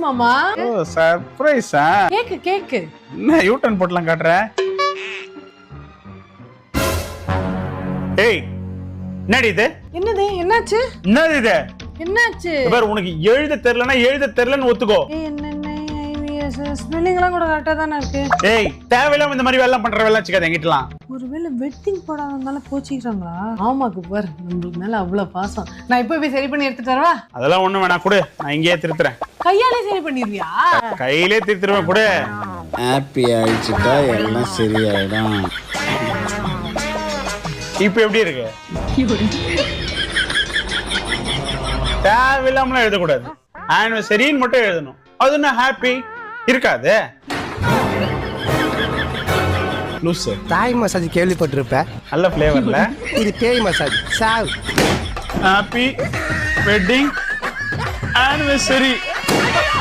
மாமா. ஓ சர்ப்ரைஸா? கேக்கு என்ன யூட்டன் போட்டலாம் காட்டுற? ஏய் என்னடி இது? என்னது? என்னாச்சு? என்னது இது? என்னாச்சு? பாரு, உனக்கு எழுத தெரியலன்னு ஒத்துக்கோ. ஸ்மெல்லிங் எல்லாம் கூட கரெக்டா தானே இருக்கு. ஏய், தேவையில்லாம இந்த மாதிரி வேலை பண்ற வேலை வச்சுக்காத எங்கிட்டலாம். ஒருவேளை வெட்டிங் போடாதனால கோச்சிக்கிறாங்களா? ஆமாக்கு பாரு, நம்மளுக்கு மேல அவ்வளவு பாசம். நான் இப்ப போய் சரி பண்ணி எடுத்துட்டு வரவா? அதெல்லாம் ஒண்ணும் வேணாம், கொடு, நான் இங்கேயே திருத்துறேன். கையாலே சரி பண்ணிடுவியா? கையிலே திருத்துருவேன், கொடு. ஹாப்பி ஆயிடுச்சுட்டா எல்லாம் சரியாயிடும். இப்ப எப்படி இருக்கு? தேவையில்லாமலாம் எழுதக்கூடாது, ஆனிவர்சரின்னு மட்டும் எழுதணும். அது என்ன ஹாப்பி இருக்காது? லூசு. தாய் மசாஜ் கேள்விப்பட்டிருப்ப, நல்ல ஃப்ளேவர்ல. இது பேய் மசாஜ். சாவ். Happy wedding anniversary.